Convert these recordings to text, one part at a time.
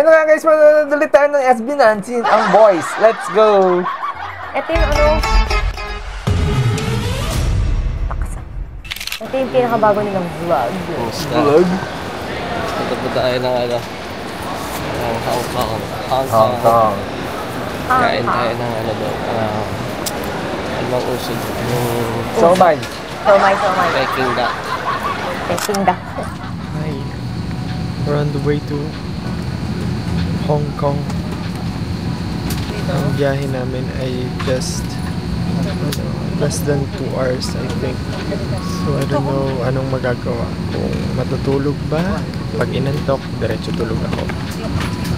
Ayun na nga guys, manonood tayo ng SB Nancy, ang boys. Let's go! Ito yung ano... Ito yung pinakabago nilang vlog. Vlog? Ito po tayo ng ano, ng Hong Kong. Hong Kong. Kain tayo ng ano doon, ano bang usod? Somay. Somay. Peking duck. Peking duck. Hi. We're on the way to Hong Kong. Ang biyahe namin ay just less than 2 hours, I think. So I don't know anong magagawa. Kung matutulog ba? Pag inantok, diretso tulog ako.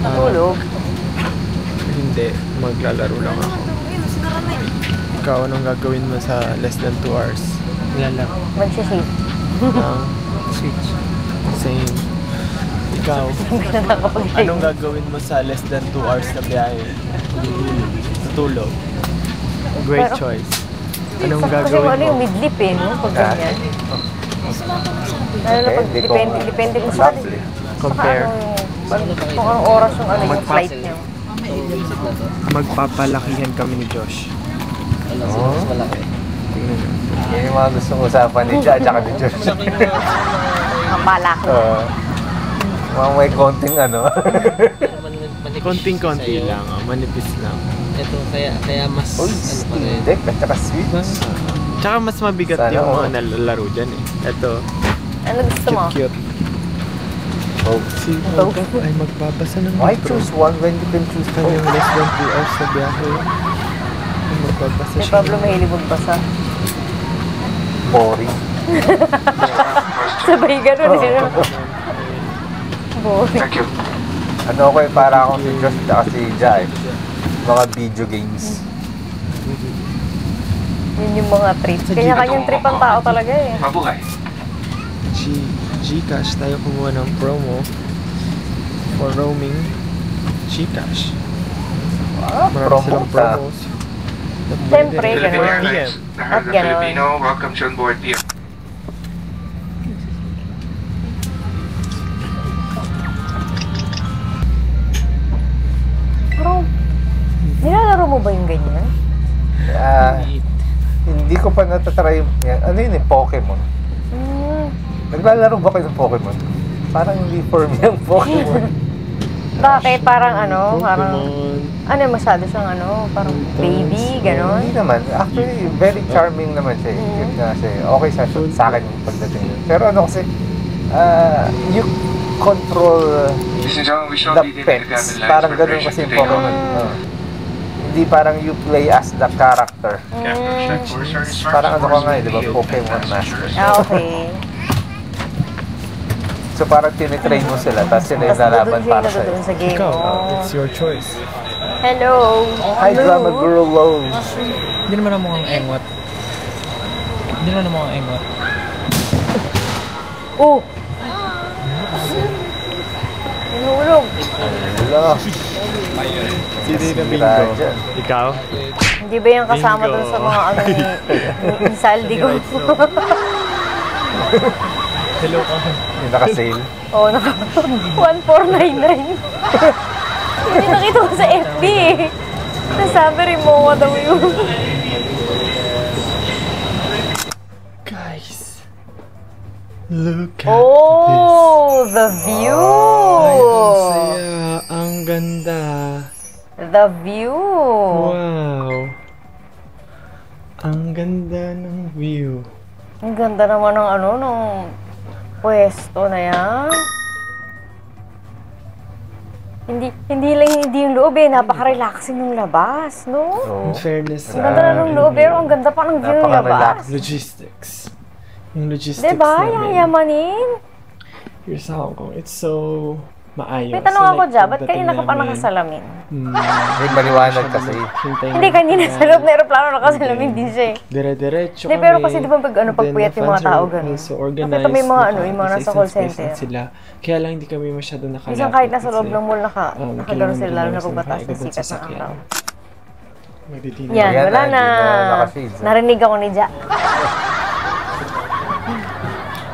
Matulog? Hindi, maglalaro lang ako. Ikaw, anong gagawin mo sa less than 2 hours? Lalaro. Magsisave. Switch. Same. Ikaw, anong gagawin mo sa less than 2 hours na biyahe? Tutulog. Great choice. Anong gagawin Kasi yung midlip eh, no? Pag ganyan. Lalo na pag depende kung saan. Compare. Kung anong oras yung ano yung flight niya. Magpapalakihan kami ni Josh. Ano, mas malaki. Tingnan nyo. Yan yung mga gustong usapan ni Ja, tsaka ni Josh. Ang balaki. Mga may konting ano. Konting-konti lang, manipis lang. Ito, kaya mas Uy, ano pa rin. deck at saka sweet. Tsaka mas mabigat Sana yung all. mga nalalaro dyan eh. Ito, Ano gusto mo? cute. Oh. Si Hope ay magbabasa ng Why libro. choose one when you can choose Ito yung less than 2 hours na biyahe. Ay magbabasa May siya. Pablo mahilig magbasa. Boring. Sabay ganun eh. Boring. Thank you. Ano ako eh, para akong si Josh at si Ja eh. Mga video games. Yun yung mga trips. Kanya-kanyang trip ang tao talaga eh. Mabuhay. Gcash tayo kumuha ng promo for roaming Gcash. Marami Promo silang ta. promos. Siyempre, Philippine ganun. Airlines. At The ganun. Filipino, welcome to on board PM. Pero, nilalaro mo ba yung ganyan? Hindi ko pa natatry yung... Ano yun eh, Pokemon. Naglalaro ba kayo ng Pokemon? Parang hindi for me ang Pokemon. Bakit? Parang ano? Parang... Pokemon. Ano masyado siyang ano? Parang baby, ganon? Hindi naman. Actually, very charming naman siya. Cute nga siya. Okay sa akin yung pagdating doon. Pero ano kasi, you control Ladies and gentlemen, we shall the begin the pets. cabin lines Parang ganun preparation kasi yung to take Pokemon. off. Hindi parang you play as the character. Captain, check for service Parang ano ka nga eh, di ba? Field Pokemon and Master. Ah, okay. So parang tinitrain mo sila, tapos sila yung Tapos lalaban doon siya para doon sa'yo. sa game. Ikaw, Oh. it's your choice. Hello! Hi, Drama Girl Lows. Hindi naman ang mukhang engot. Hindi naman ang mukhang engot. Oh! Hinulog! Wala. Sino yung Sira bingo? dyan. Ikaw? Hindi ba yung kasama Bingo. doon sa mga ano ni Saldi ko? Hello ka. Yung naka-sale. Oo, 1499. Hindi nakita ko sa FB eh. Nasabi rin mo daw yun. Guys, look at Oh, the view! Ay, ang saya. Ang ganda. The view! Wow. Ang ganda ng view. Ang ganda naman ng ano, ng pwesto na yan. Hindi yung loob eh. Napaka-relaxing ng labas, no? In fairness, Ang ganda na ng loob pero ang ganda pa ng view ng Napaka-relax. labas. logistics. Yung logistics Diba? namin. Yayamanin. Here sa Hong Kong, it's so maayos. May tanong ako dyan, ba't pagdating kanina ka pa namin, nakasalamin? Hindi maliwanag kasi. Hindi, kanina sa loob na aeroplano nakasalamin din siya eh. Dire-diretso Hindi, pero kasi di ba pag pagpuyat yung mga tao ganun? So organized. Nakita mo yung mga ano, yung mga nasa call space center. Sila. Kaya lang hindi kami masyado nakalapit. Minsan kahit nasa loob ng mall, nakagano kailangan sila, lalo na mag-relax pag mataas ng ng sikat ng sasakyan. araw. Magdidinig. Yan, Ayan wala na, na. hindi na naka-shades, ah. Narinig ako ni Ja.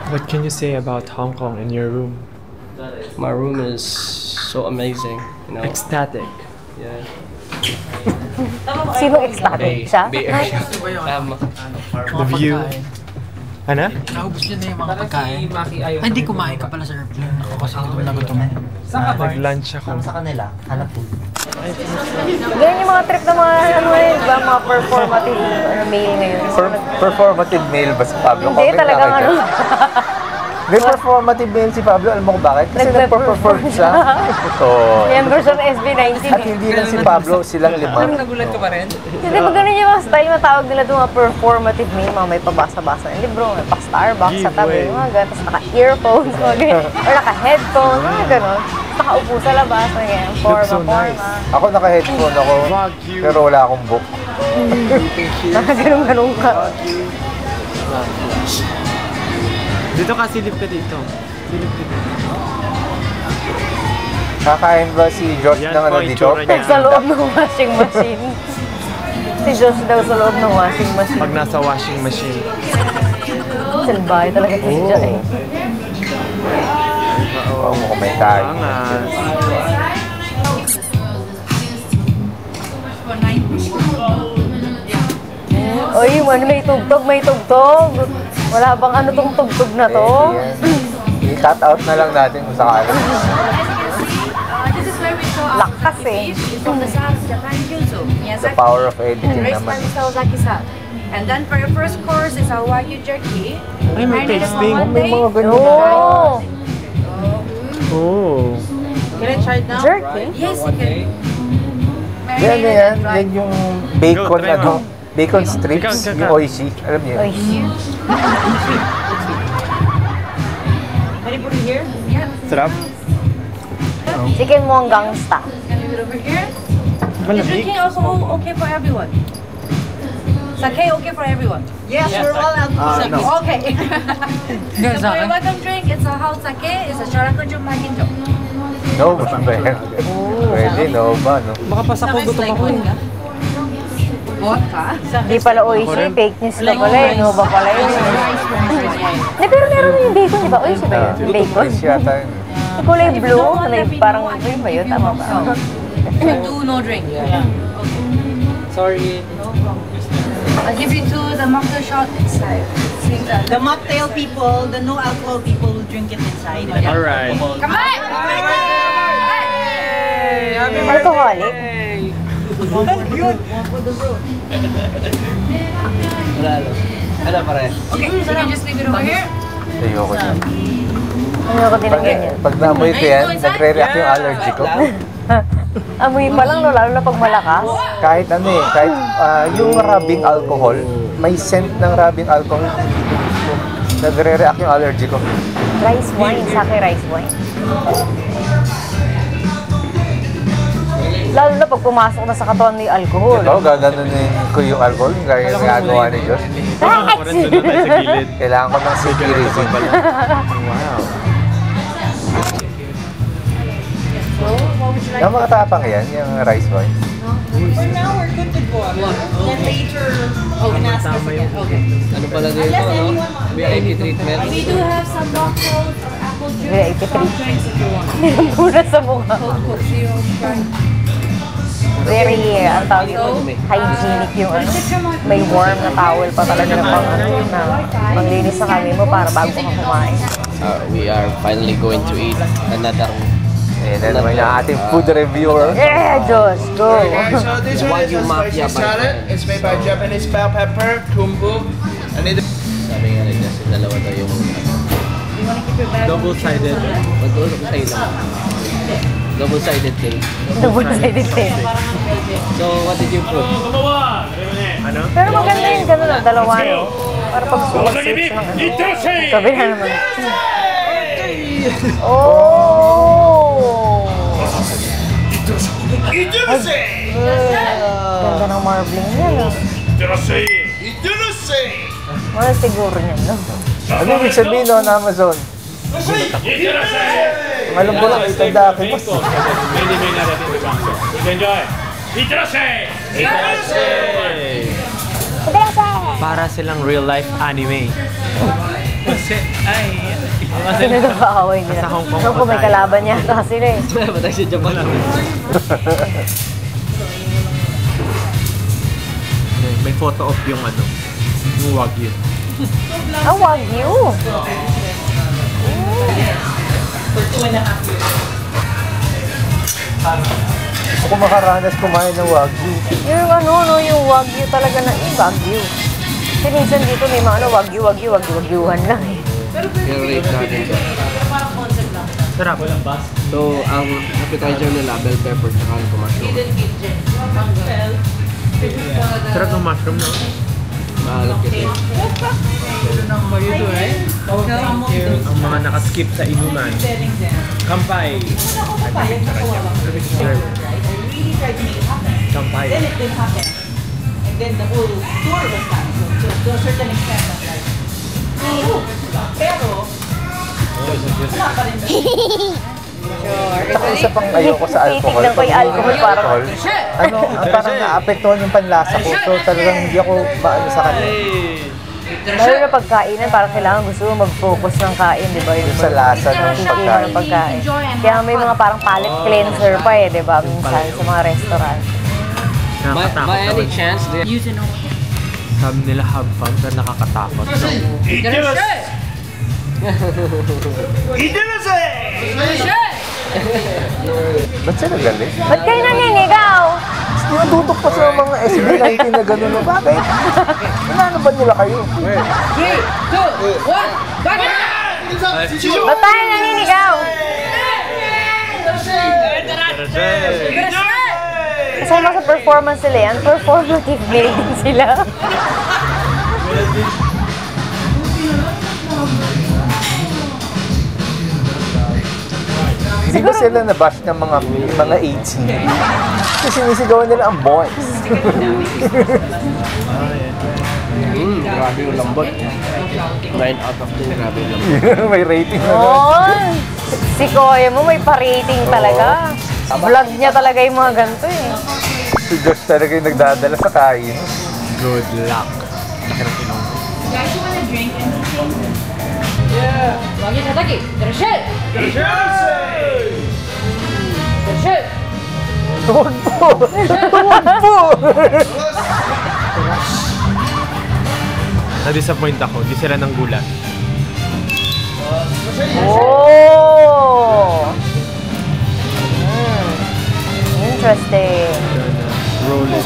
What can you say about Hong Kong and your room? My room is so amazing, you know. Ecstatic. Yeah. Sino ecstatic siya? Bay Area. The view. Ano? Naubos niyo na yung mga pagkain. Ay, hindi kumain ka pala sa airplane. Ako kasi gutom na gutom. Nag-lunch ako. Ganyan yung mga trip ng mga ano eh, diba? Mga performative mail ngayon. Performative male ba si Pablo? Hindi, Comment talagang lang kayo ano. dyan. May performative male si Pablo. Alam mo kung bakit? Kasi nagpa-perform siya. Oo. Members of SB19 At eh. hindi lang si Pablo, silang lima. Nagulat ka pa rin? Hindi ba ganun yung mga style, matawag nila ito mga performative mail, mga may pabasa-basa ng libro, may pa-Starbucks sa tabi, mga ganun, tapos naka-earphones, mga ganyan, or naka-headphones, mga ganun. Nakaupo sa labas, mga ganyan, Looks so nice. Ako naka-headphone ako, pero wala akong book. Nakaganong-ganong ka. Dito ka, silip ka dito. Silip ka dito. Kakain ba si Josh Yan ng ano po, dito? itsura niya. Sa loob ng washing machine. Si Josh daw sa loob ng washing machine. Pag nasa washing machine. Salbahe talaga si Joy. Oo, mukhang may kain. Angas. Oy, man, may tugtog, may tugtog. Wala bang ano tong tugtog na to? I-cut out na lang natin kung sakali. Lakas eh. The power of editing naman. And then for your first course is a Wagyu jerky. Ay, may tasting. May mga ganyan. Oh, Oh. Can I try it now? jerky. Yes, you can. Yan, yan. Yan yung bacon, Go, try ano, mo. bacon strips, Ikaw. yung oishi. Alam niyo Oy, yun? Can you put it here? Yeah. Sarap. chicken mo ang gangsta. Can you put it over here? Is Malamig. drinking also okay for everyone? Sake okay for everyone? Yes, we're all alcohol. no. Okay. Ganun So sa for your akin. welcome drink, it's a hao sake, it's a sharakujo maginjo. No ba ba yan? Pwede, no ba, no? Baka pa sa gutom ako. Vodka? Di pala oishi, fake news ka pala eh. No ba pala yun? Hindi, pero meron yung bacon, di ba? Oishi ba yun? Bacon? Fish yata yun. Yung kulay blue, na may parang yun ba yun? Tama ba? So do no drink. Yeah. Sorry. I'll give you two the mocktail shot inside. The mocktail people, the no alcohol people will drink it inside. Alright. Come on! Alcoholic? Ano pare? Okay, so you just leave it over here. Ayoko dyan. Ano ko din ang ganyan? Pag naamoy ko yan, nagre-react yung allergy ko. Amoy pa lang, no? Lalo na pag malakas. Kahit ano eh, kahit yung rubbing alcohol, may scent ng rubbing alcohol. Nagre-react yung allergy ko. Rice wine, sake rice wine. Lalo na pag pumasok na sa katawan mo yung alcohol. Ito, gaganunin ko yung alcohol, gaya yung ginagawa ni Josh. Ako rin doon tayo sa gilid. Kailangan ko ng security. Wow. Yung mga tapang yan, yung rice wine. For now, we're good to go. Then later, can ask us again. Okay. Ano pala dito, no? VIP treatment. We do have some mocktails or apple juice. Yeah, ito soft drinks if you want. Muna sa mukha. Coke Zero, Sprite. Very, ang tawag yun, hygienic yung ano. May warm na towel pa talaga na pang ano yun na manglinis sa kami mo para bago ka kumain. We are finally going to eat another Ayan na naman yung ating food reviewer. Yeah, Diyos, go! So this one is Wagyu a Mafia spicy salad. It's made by Japanese bell pepper, kumbu, and it sabi nga rin kasi dalawa daw yung Double-sided. magtulog sa'yo lang. Double-sided thing. Double-sided tape. So, what did you put? Ano? Pero maganda yung gano'n, dalawa, no? Para pag switch ng ano. Sabi na naman. Oh! Ganda ng marbling niya, no? Wala siguro niyan, no? Ano ibig sabihin no, na Amazon? Alam ko lang, itandaki mo. Para silang real life anime. Kasi, ay, Kasi nagkakaaway nila. Nasa Hong Kong Naku, may tayo. kalaban yata sila eh. Patay si Japan. May photo of yung ano, yung Wagyu. Ah, Wagyu! For 2.5 years. Ako makaranas kumain ng Wagyu. Yung ano, no, yung Wagyu talaga na, Wagyu. Kasi minsan dito may mga ano, Wagyuhan lang eh. Yung rate natin siya. Parang concept lang. Sarap. So, ang appetizer nila, bell pepper, tsaka ano, mushroom. Hidden kitchen. Well, Sarap ng mushroom, no? Mahalap kasi. Ang mga nakaskip sa inuman. telling them. Kampay. Ako papayag na kawawa. I really tried to make it happen. Kampay. Then it didn't happen. And then the whole tour was cancelled. So to a certain extent, I'm like, oh, pero, wala pa rin. Saka isa pang ayoko sa alcohol. Titignan ko yung alcohol parang, Ano, parang naapektuhan yung panlasa ko. So talagang hindi ako maano sa kanila. lalo na pagkainan, parang kailangan gusto mo mag-focus ng kain, di ba? Yung sa lasa ng pagkain. Ng pagkain. Kaya may mga parang palate cleanser pa eh, di ba? Minsan sa mga restaurant. Nakakatakot By any naman. chance, they... Sabi nila have fun, pero nakakatakot. So, Ba't sila galit? Ba't kayo naninigaw? Tinututok pa sa mga SB19 na gano'n. Bakit? Inaano ba nila kayo? 3, 2, 1, back it! Ba't tayo naninigaw? Kasama sa performance nila yan, performative meal din sila. Hindi ba sila nabash ng mga 18? Kasi sinisigawan nila ang boys. Grabe yung lambot. 9 out of 10, grabe yung lambot. May rating na. Oo. Si Kuya mo may pa-rating talaga. Vlog niya talaga yung mga ganito eh. Si Josh talaga yung nagdadala sa kain. good luck. Laki ng ilong. Guys, you wanna drink anything? Yeah. Wagi Tataki. Drashel! Drashel! Huwag po! Huwag po! Na-disappoint ako, di sila nang gulat. Oh! Interesting. Roll it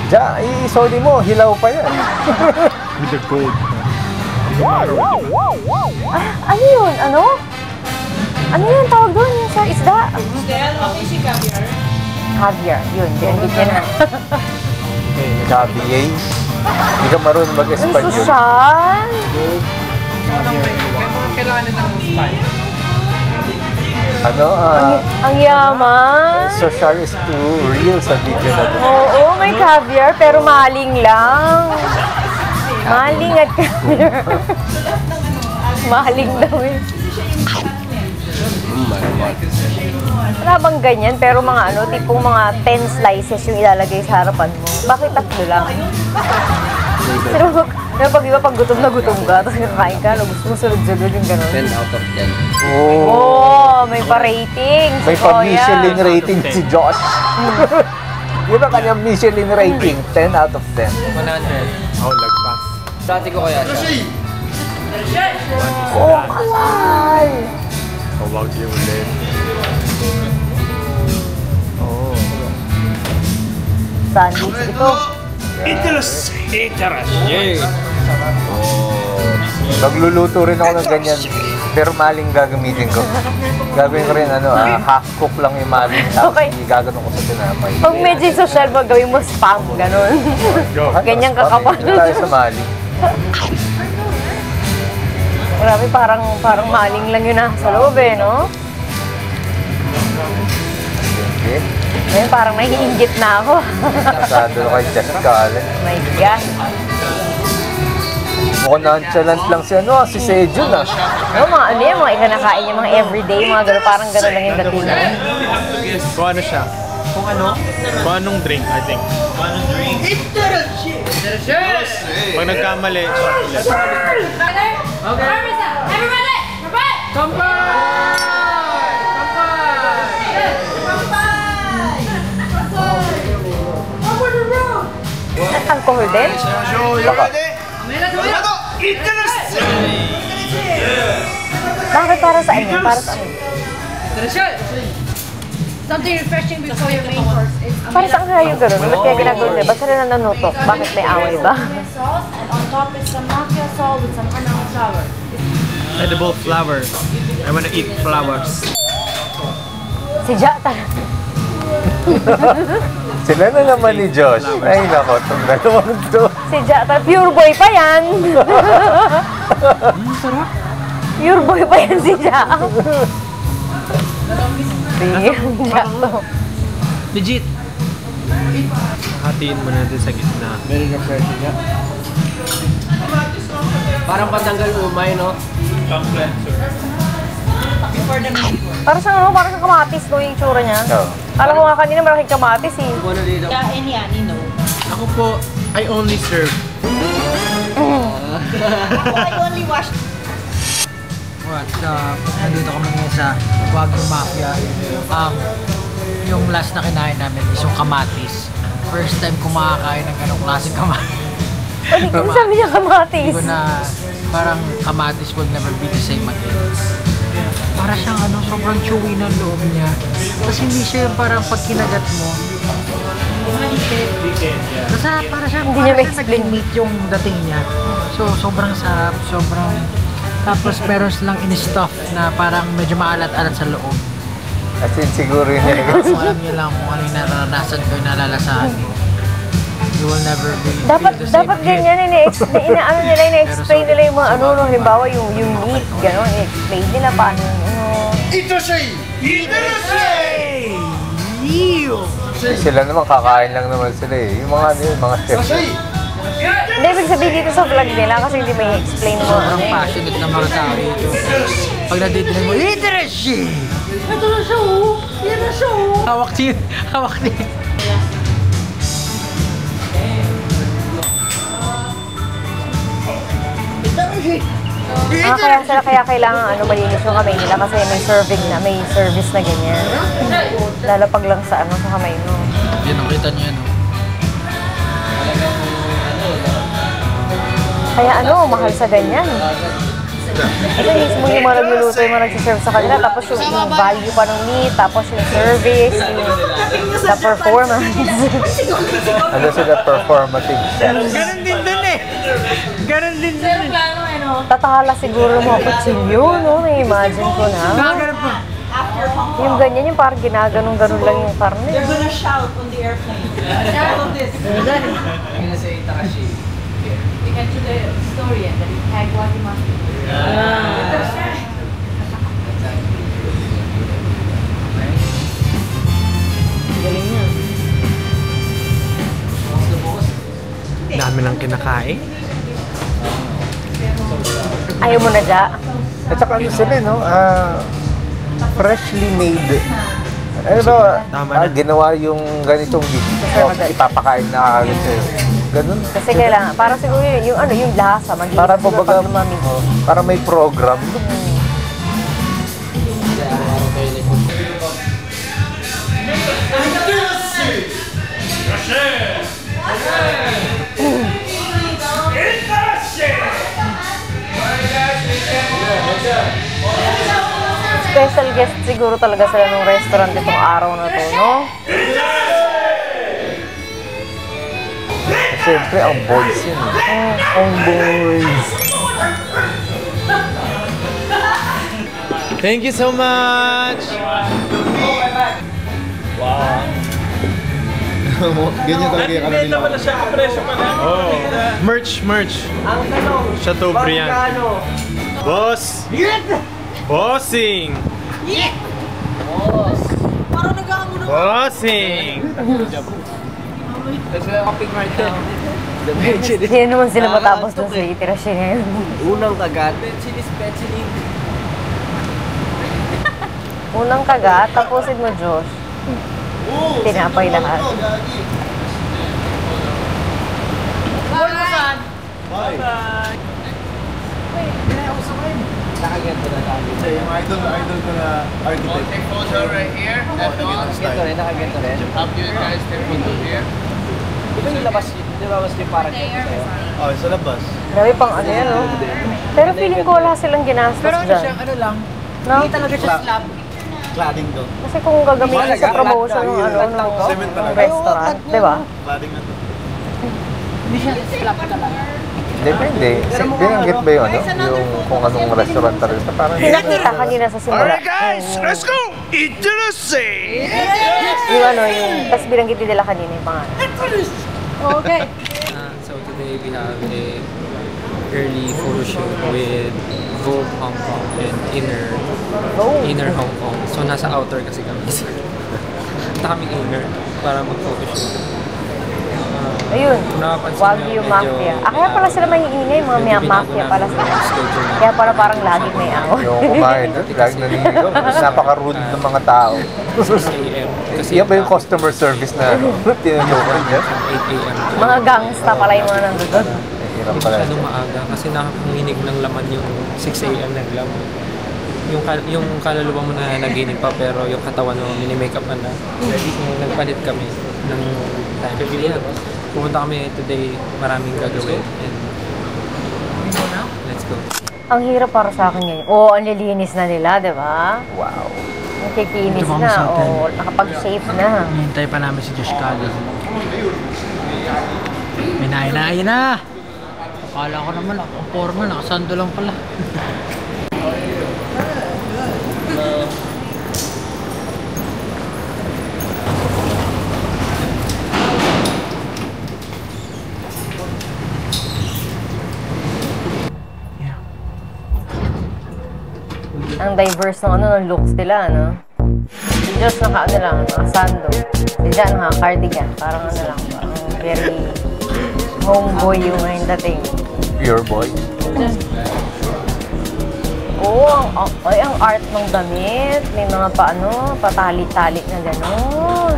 Diyan, isoli mo, hilaw pa yan. with the gold. Hindi ko maro. Ano yun? Ano? Ano yun tawag doon? Yung sa isda? Del, okay si Caviar. Caviar. Yun, binanggit niya na. Sabi, eh. Hindi ka marunong Ang mag-Espanyol. sosyal! Ano, Ang yaman! social is too real sa video na to. Oo, may caviar, pero maling lang. Maling at caviar. Maling daw eh. Oh my God. Wala bang ganyan? Pero mga ano, tipong mga 10 slices yung ilalagay sa harapan mo. Bakit 3 lang? Pero pag iba, pag gutom na gutom ka, tapos kakain ka, no, gusto mo sunod-sunod yung gano'n. 10 out of 10. Oh, Oh, may pa-rating. may pa-Michelin rating si Josh. Di ba kanyang Michelin rating? 10 out of 10. 100. Oh, lagpas. Dati ko kaya siya. Oh, kalay! Tawag yung ulit. Oh. Sandwich ito. Nagluluto rin ako ng ganyan. Pero maling gagamitin ko. Gagawin ko rin half cook lang yung maling. Tapos Okay. gagawin ko sa tinapay. Pag medyo social mo, gawin mo spam, gano'n. Ganyan kakapal. Dito tayo sa maling. Grabe, parang maling lang yun sa loob eh, no? Okay. Ngayon parang nahiinggit na ako. Masado na kay Josh Cullen. My God. Mukhang nonchalant lang si Sejun ah. No, mga ano yan, mga ikanakain niya, mga everyday, mga gano'n, parang gano'n lang yung dating niya. Kung ano siya? Kung ano? Kung anong drink, I think. Pag nagkamali, chocolate. Okay. Everybody, prepare! Alcohol din? Baka. Bakit para sa inyo? Para sa inyo? Something refreshing before your main course. Para saan kaya yung gano'n? Ba't kaya ginagawa nila? Ba't sila nanunutok? Bakit may away ba? Sauce, and on top is some macchia salt with some onion flour. Edible flower. I wanna eat flowers. Si Ja talaga. Sila na naman ni Josh. Ay, nako, itong dalawang to. Si Ja talaga. Pure boy pa yan. Pure boy pa yan si Ja. Ja to. Legit. Hatiin mo natin sa gitna. Very refreshing nga. Parang patanggal umay, no? Para sa ano? Para sa kamatis no yung itsura niya. Oo. Alam mo nga kanina malaking kamatis eh. Kain yan, you know. Ako po, I only serve. I only wash. What's up? Nandito kami ngayon sa Wagyu Mafia. Yung last na kinain namin is yung kamatis. First time kumakain ng ganong klaseng kamatis. Ano sabi niya kamatis? Hindi ko na parang kamatis will never be the same again. Para siyang ano, sobrang chewy ng loob niya. Tapos hindi siya yung parang pag kinagat mo. Kasi para siyang Hindi niya ma-explain. meat yung dating niya. So sobrang sarap, sobrang... Tapos meron silang in-stuff na parang medyo maalat-alat sa loob. As in, siguro yun yung Kung alam niyo lang kung ano yung naranasan ko, yung nalalasahan ko. You will never be Dapat feel the same dapat again. ganyan ano nila ina-explain nila yung mga ano no, halimbawa yung meat gano'n, i-explain nila paano Sila naman, kakain lang naman sila eh. Yung mga, mga chefs. Hindi, ibig sabihin dito sa vlog nila kasi hindi may explain mo. Sobrang passionate ng mga tao dito. Pag nadidinig mo, literacy! Ito na siya oh! Yan na siya oh! Hawak din! Hawak din! Kaya kailangan ano, malinis yung kamay nila kasi may serving na, may service na ganyan. Lalo pag lang sa ano, sa kamay mo. Yan, nakita niyo yan oh. Kaya ano, mahal sa ganyan. Kasi mismo yung mga nagluluto, yung mga nagsiserve sa kanila, tapos yung value pa ng meat, tapos yung service, the performance. Ano sila, performative chefs. Ganon din dun eh! Ganon din dun eh! Tataka siguro mga kutsilyo, no? Na-imagine ko na. Nakaganon pa! Yung ganyan, yung parang ginaganon-ganon lang yung karne. They're gonna shout on the airplane. Shout on this. We get to the story and then tag Wagyu Mafia. Dami ng kinakain. Ayaw mo na, Ja? At saka ano sila, no? Freshly made. Ano ba? Tama na. Ginawa yung ganitong dish. Ipapakain na agad sa'yo. Ganun. Kasi kailangan, parang siguro yung ano, yung lasa, mag-iisip Para sila kumbaga, pag lumamig. para may program. Special guest siguro talaga sila ng restaurant itong araw na to, no? Siyempre, ang boys yun. Ang boys. Thank you so much! Ganyan talaga yung ano nila. Oh, merch. Chateaubriand. Boss! Bossing! Bossing! Hindi naman sila matapos dun sa itirasyon ngayon. Unang kagat. Unang kagat, tapusin mo, Josh. Tinapay lahat. Nakaganto na tayo. Yung idol ko na architect. Take photo right here. That's all. Nakaganto rin, nakaganto rin. Have you guys take photo here? Di ba yung labas yun? Di ba mas yung parang ganito sa'yo? Oh, sa labas. Grabe pang ano yan, no? Pero feeling ko wala silang ginastos Pero ano dyan. siya, ano lang, No? hindi talaga siya slab. Cladding doon. Kasi kung gagamitin sa promotion ng Cement ng talaga. restaurant, di ba? Cladding na to. Hindi siya slab talaga. Depende. Binanggit ba yun, ano? Yung kung anong restaurant rin. Parang Pinakita kanina sa simula. Let's go! Eat to the sea! Yung ano, yung, tapos binanggit din nila kanina yung pangalan. Okay. So today we have a early photo shoot with Vogue Hong Kong and Inner Hong Kong. So nasa outer kasi kami. Punta kami inner para mag-photo shoot. Ayun, Napapansin Wagyu niyo, Mafia. medyo- Kaya pala sila maiingay, mga medyo mafia binago pala namin sila. yung schedule namin. Kaya parang laging may away. yung kumain doon, laging naniligaw. Napaka-rude ng mga tao. 6 a.m. Kasi Yan ba yung customer service na tinanungan niya? 8 a.m. Mga gangsta pala yung mga nandun. Hirap Hindi pala. masyadong maaga kasi nakakanginig ng laman yung 6 a.m. naglaman. Yung kaluluwa mo na naginig pa pero yung katawan mo mini-makeup na. So, nagpalit kami ng time. Pumunta kami today, maraming gagawin. And let's go. Ang hirap para sa akin ngayon. Oo, ang lilinis na nila, di ba? Wow. Nakikinis Ito ba na, sa atin? oo, nakapag-shave na. Hinihintay pa namin si Josh Cali. May nainain na! Akala ko naman, ang forma, nakasando lang pala. Ang diverse ng ano, ng looks nila, no? Si Diyos naka ano lang, nakasando. Si Jan naka cardigan, parang ano lang, parang very homeboy yung ngayon dating. Pure boy. Oo, ang art ng damit, may mga paano, patali-tali na gano'n.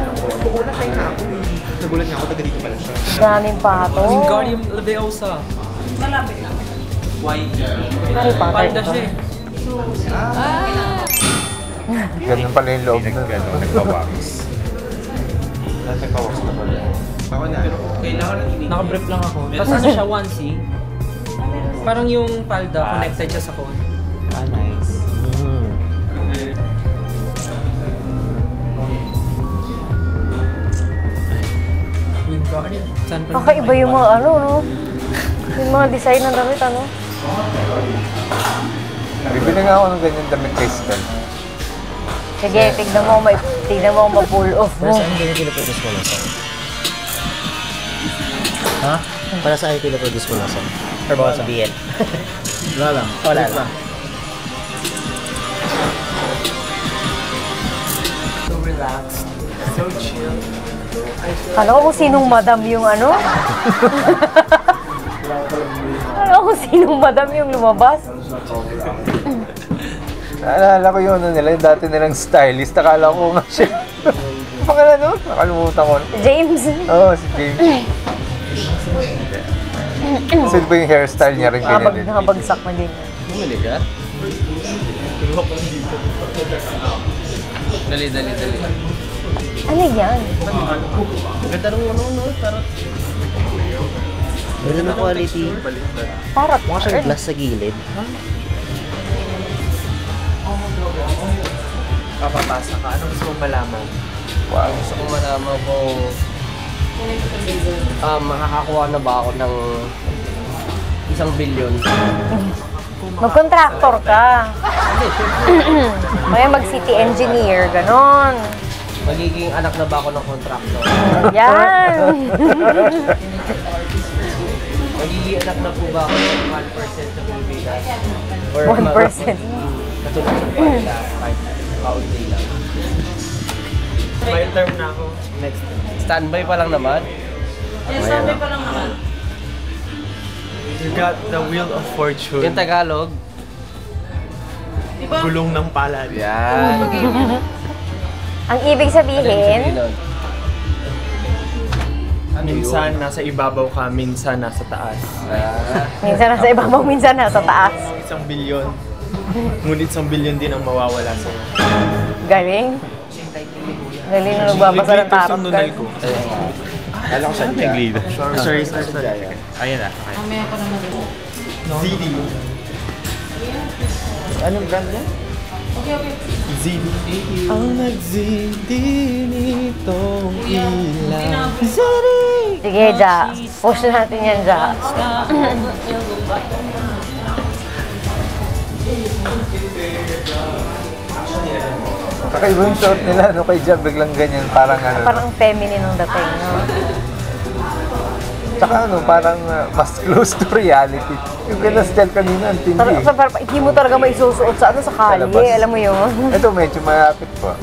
Nagulat niya ako, taga dito pala siya. Daming patong. Wingardium Leviosa. Harry Potter Palda ito. siya eh. Ganun pala yung loob na. Nagpawax. Nagpawax na pala. Ako na. Naka-brief lang ako. Tapos ano siya, onesie. Parang yung palda, connected siya sa phone. Ah, nice. Wingardium. Saan pa Kakaiba yung mga ano, no? Yung mga design ng damit, ano? Bibili nga ako ng ganyan damit kay Stel. Sige, tignan mo kung ma-pull off mo. Para saan yung pinaproduce mo lang saan? Ha? Para saan yung pinaproduce mo lang saan? Or baka sabihin? Wala lang. Wala lang. So relaxed. So chill. Kala ko kung sinong madam yung ano? Kala ko kung sinong madam yung lumabas. Naalala ko yung ano nila, yung dati nilang stylist. Akala ko nga siya. Pangalan no? Nakalimutan ko. James. Oo, si James. Kasi ba yung hairstyle niya rin ganyan din? Nakabagsak na din. Bumili ka? Dali. Ano yan? Ganda rin ano, no? Tarot. Meron na quality. Parang Mukha siyang glass sa gilid. Papapasa ka. Ano gusto mong malaman? Wow. Gusto kong malaman kung makakakuha na ba ako ng 1 billion. mag-contractor ka. Kaya mag-city engineer, ganon. Magiging anak na ba ako ng contractor? Yan. Magiging anak na po ba ako ng 1% sa Pilipinas? 1%. Katulad sa pala, kahit kaunti lang. May term na ako. Next. Standby pa lang naman. Sabi pa lang naman. You got the wheel of fortune. Yung Tagalog. Diba? Gulong ng palad. Yan. Ang ibig sabihin, Minsan nasa ibabaw ka, minsan nasa taas. minsan nasa ibabaw, minsan nasa taas. 1 bilyon. Ngunit 1 billion din ang mawawala sa'yo. Galing. Galing na nagbabasa ng tarot card. ko. Kala ko siya may glider. Sorry. Ayan na. Mamaya pa naman. ZD. Anong brand niya? Okay. ZD. Ang nag-ZD nitong ilang. Sige, Ja. Push natin yan, Ja. Kakaiba yung short nila, no? Kay Jab, biglang ganyan, parang ano. Parang feminine ang dating, no? Tsaka ano, parang mas close to reality. Yung kay Lastel kanina, ang tindi. Parang hindi mo talaga maisusuot sa sa kalye, alam mo yun? Ito, medyo malapit pa.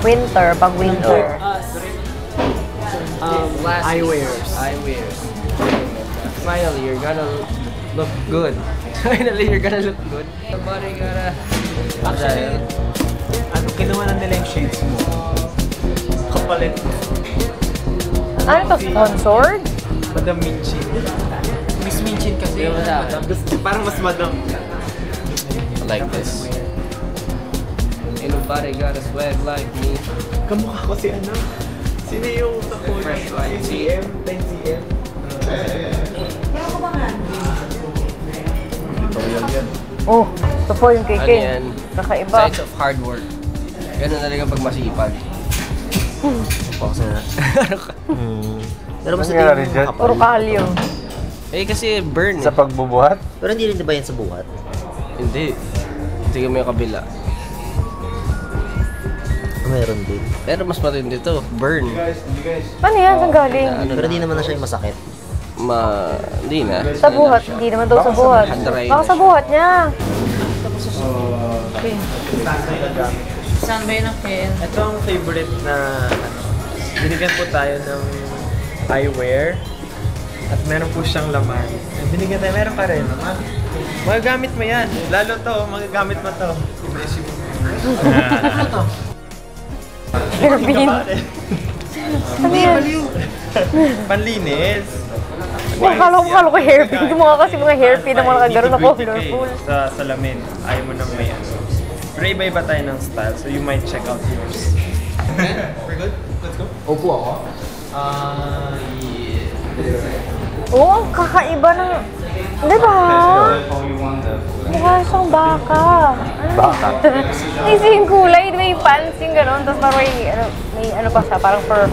Winter, pag winter. Eyewears. Finally, you're gonna look good. Finally, you're gonna look good. Somebody gotta... Actually, ano, kinuha na nila yung shades mo. Kapalit. Ano to, sponsored? Madam Minchin. Miss Minchin kasi. Parang mas madam. Like this. Ain't nobody got a swag like me. Kamukha ko si ano? Sino yung kakuha? Fresh like CM? 10 CM? Oh, ito po yung kay Ano Ken. yan? Kakaiba. Signs of hard work. Ganun talaga pag masipag. Pero mas Nangyari dyan? Puro kalyo. Eh kasi burn Sa pagbubuhat? Pero hindi rin ba yan sa buhat? Hindi. Sige mo yung kabila. Meron din. Pero mas matindi to. Burn. Ano yan? Saan galing? Pero hindi naman na siya yung masakit. Hindi na. Sa buhat. Hindi naman daw sa buhat. Handray Baka na sa buhat niya. Saan ba yun ang Ken? Ito ang favorite na ano. Binigyan po tayo ng eyewear. At meron po siyang laman. Binigyan tayo, meron pa rin laman. Magagamit mo yan. Lalo to, magagamit mo to. Hairpin. Ano yan? Panlinis. Kala ko hairpin. Gumawa kasi mga hairpin na mga nakagaroon na colorful. Sa salamin, ayaw mo nang may ano. Pero iba-iba tayo ng style, so you might check out yours. We're good? Let's go. Opo ako. Oo, ang kakaiba ng... Di ba? Mukha siyang baka. Baka? Kasi yung kulay, may pants yung gano'n. Tapos parang may ano pa siya, parang fur.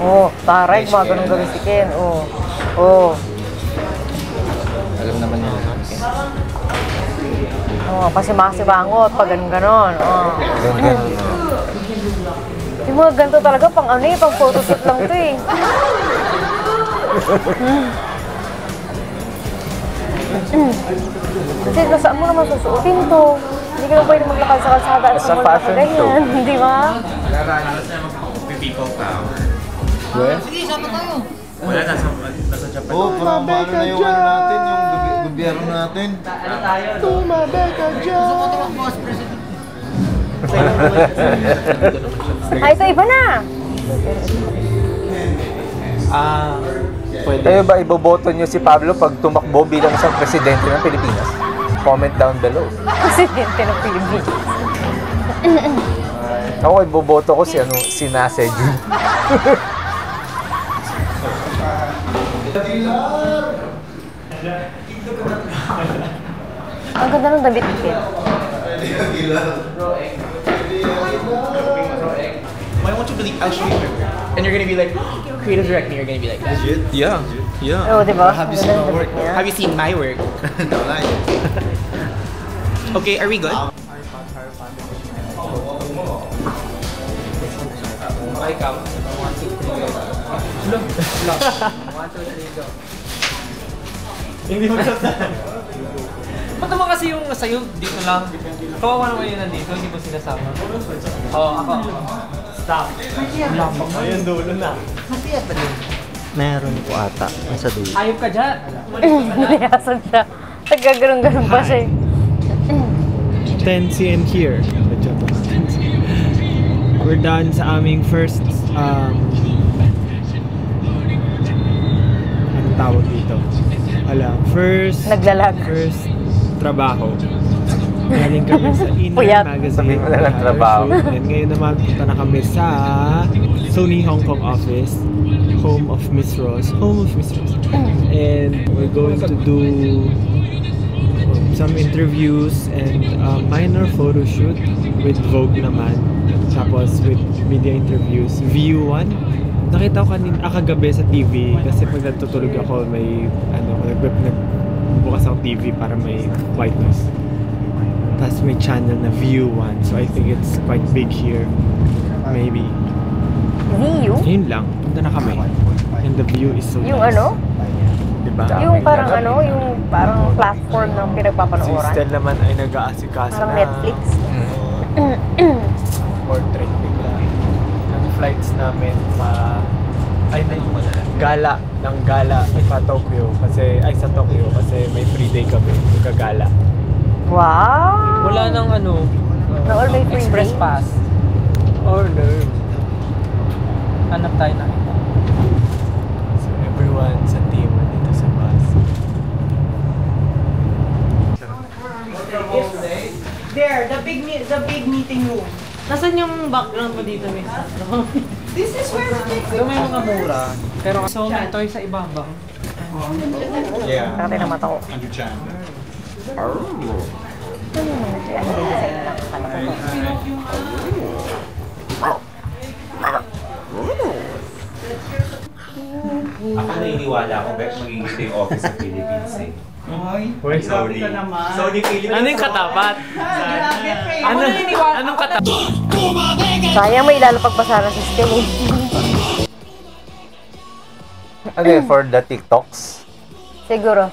Oh, taray, mga ganun si Ken. Oh. Alam naman yun. Oh, pasimasibangot, pag ganun-ganon. Oh. Yung mga ganito talaga, pang ano eh, pang photoshoot lang to eh. Kasi saan mo naman susuotin to? Hindi ka na pwede maglakad sa kalsada at Sa fashion show. Di ba? People power. Sige, sama tayo. Wala, nasa Japan. Oo, parang paano na yung ano natin, yung gobyerno natin. Tumabeka dyan! Gusto ko tumakbo as president. Ay, so iba na! Pwede. Kayo ba iboboto nyo si Pablo pag tumakbo bilang isang presidente ng Pilipinas? Comment down below. Presidente ng Pilipinas. Ako iboboto ko si Nase Jun. Ang ganda ng damit ko. Why won't you believe? I'll show you. And you're gonna be like, creative directing. You're gonna be like, legit? Yeah. Oo, di ba? Have you seen my work? Have you seen my work? No, not yet. Okay, are we good? I count. 1, 2, 3, go. 1, 2, 3, go. Hindi mo Ba't naman kasi yung sa'yo dito lang? Kawawa naman yun nandito, hindi mo sinasama. Oo, ako. Stop. Ayun, dulo na. Meron po ata. Nasa dulo. Ayop ka dyan. Nilayasan siya. Naggaganong-ganong pa siya. 10 CN here. We're done sa aming first anong tawag dito? First trabaho. Galing kami sa Inner Magazine. Sabihin mo na lang trabaho. And ngayon naman, punta na kami sa Sony Hong Kong office. Home of Miss Ross. And we're going to do some interviews and a minor photo shoot with Vogue naman. Tapos with media interviews. View 1. Nakita ko kagabi sa TV kasi pag natutulog ako may nagbukas ako TV para may white noise. Tapos may channel na View 1. So I think it's quite big here. Maybe. View? Yun lang. Punta na kami. And the view is so Yung nice. ano? Diba? Yung parang yung parang platform ng pinagpapanooran. Si Stel naman ay nag-aasikaso parang Netflix. Portrait bigla. Ng flights namin gala sa Tokyo sa Tokyo kasi may free day kami magagala. Wow! Wala nang all may free express day? pass. Or no. Hanap tayo na. So everyone sa team dito sa bus. There, the big meeting room. Nasaan yung background mo dito, Miss? This is where we take Doon may mga mura. Pero so may toy sa ibabang. Yeah. Kaya na mata ko. Andrew Chan. Ako naniniwala ako, Beck, magiging ito yung office ng Philippines eh. Ay, sabi ka naman. Saudi Philippines. Ano yung katapat? Anong katapat? Sayang may ilalapag pa sana system eh. Ano yun, for the TikToks? Siguro.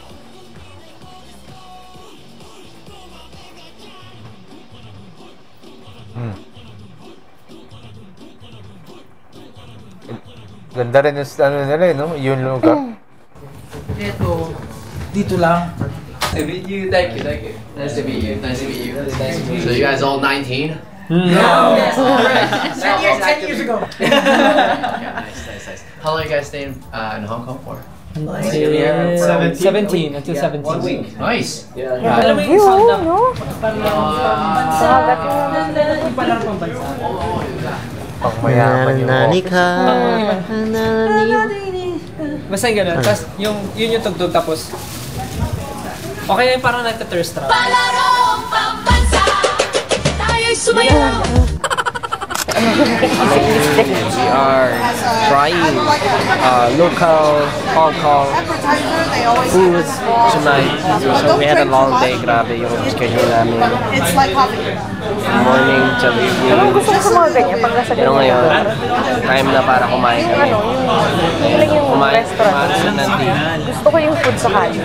Ganda rin yung nila no? Yung lugar. Dito lang. Nice to meet you. Thank you. Nice to meet you. So you guys all 19? No. 10 years ago. Yeah, nice. How long you guys staying in Hong Kong for? 17 until 17. 1 week. Nice. Yeah. Alam mo yung sound na? Pangmayaman yung Basta yung gano'n. Tapos yun yung tugtog tapos okay yung parang nagka-thirst trap. Palarong pambansa, tayo'y sumayaw. We are trying local Hong Kong food tonight. So we had a long day, grabe yung schedule namin. Morning, Jollibee. Anong gusto ko sa mga ganyan? Pag nasa Pero ngayon, time na para kumain kami. Kumain restaurant. Gusto ko yung food sa Cali.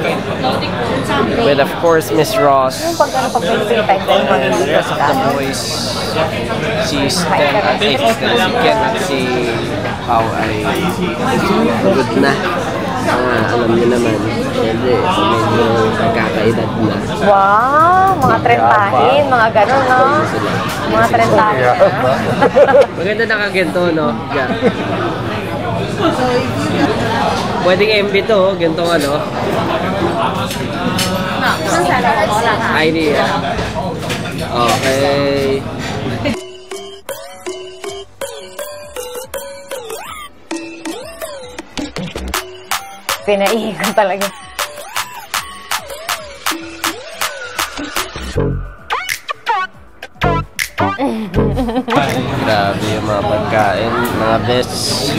With of course, Miss Ross. Yung pag may free time tayo And the rest of the boys, si Stel at si Ken at si Pao ay good na. Alam niyo naman, medyo pagkakaedad na. Wow! Mga trentahin, mga gano'n, no? Mga trentahin na. Maganda nakaganto, no? Yeah. Pwedeng MB to, gantong ano. Idea. Okay. Pinaiikot talaga. Grabe yung mga pagkain, mga best.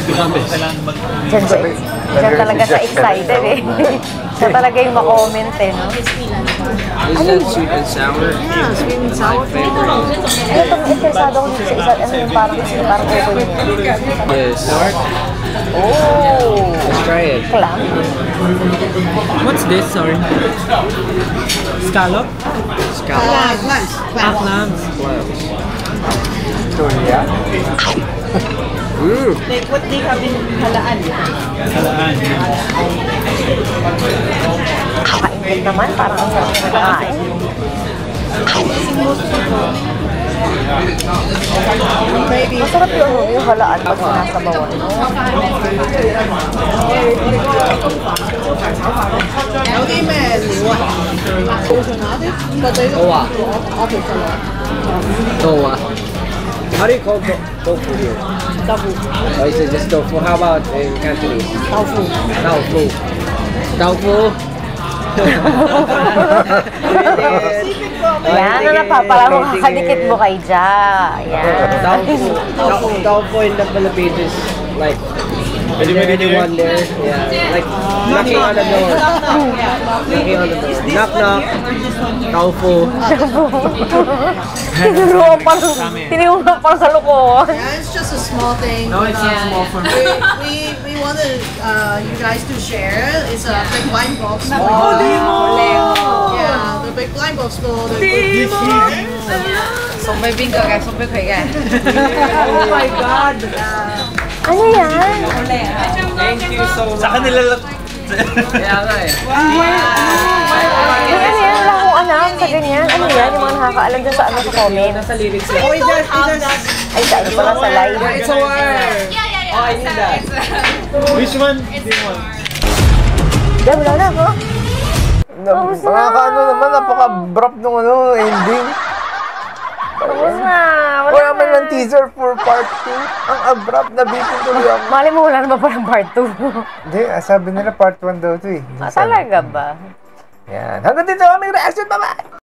Diyan talaga siya excited eh. Siya talaga yung makomment eh, no? Is that sweet and sour? Yeah, sweet and sour. My favorite. Ano itong interesado ko sa isa, ano yung parang open niya? Yes. Oh! Let's try it. Clam? What's this? Sorry. Scallop? Scallop. Clams. Clams. Julia? Like what they have in Halaan. Kakaingit naman, parang ang sarap na nakain. Masarap yung halaan pag sinasabawan. Towa. How do you call tofu here? Tofu. Oh, is it just tofu? How about in Cantonese? Tofu. Tofu. Tofu. Yan, napapala mo kakadikit mo kay Ja. Yan. Tofu in the Philippines is like, is there anyone there? Yeah, like knocking on the door. Knocking on the door. Knock knock. Tofu. Tinuro pa sa lukuhan. Yeah, it's just a small thing. No, it's not small for me. We wanted you guys to share. It's a big blind box. Yeah, the big blind box for the So may bingo guys, so may kaya. Oh my God! Ano yan? Thank you so much. Sa kanila lang. Kaya nga eh. Ano yan? Wala akong alam sa ganyan. Ano yan? Yung mga nakakaalam dyan sa ano sa comment. Nasa lyrics Oh, it does. Ay, sa ano pala sa live. It's a word. Yeah. Oh, I need that. Which one do you want? Yan, wala na ako. Nakakaano naman, napaka-brap nung ending. Tapos na. Wala man lang teaser for part 2. Ang abrupt, nabitin tuloy ako. Mali mo, wala naman palang part 2. Hindi, sabi nila part 1 daw ito eh. Talaga ba? Yan. Hanggang dito aming reaction. Bye-bye!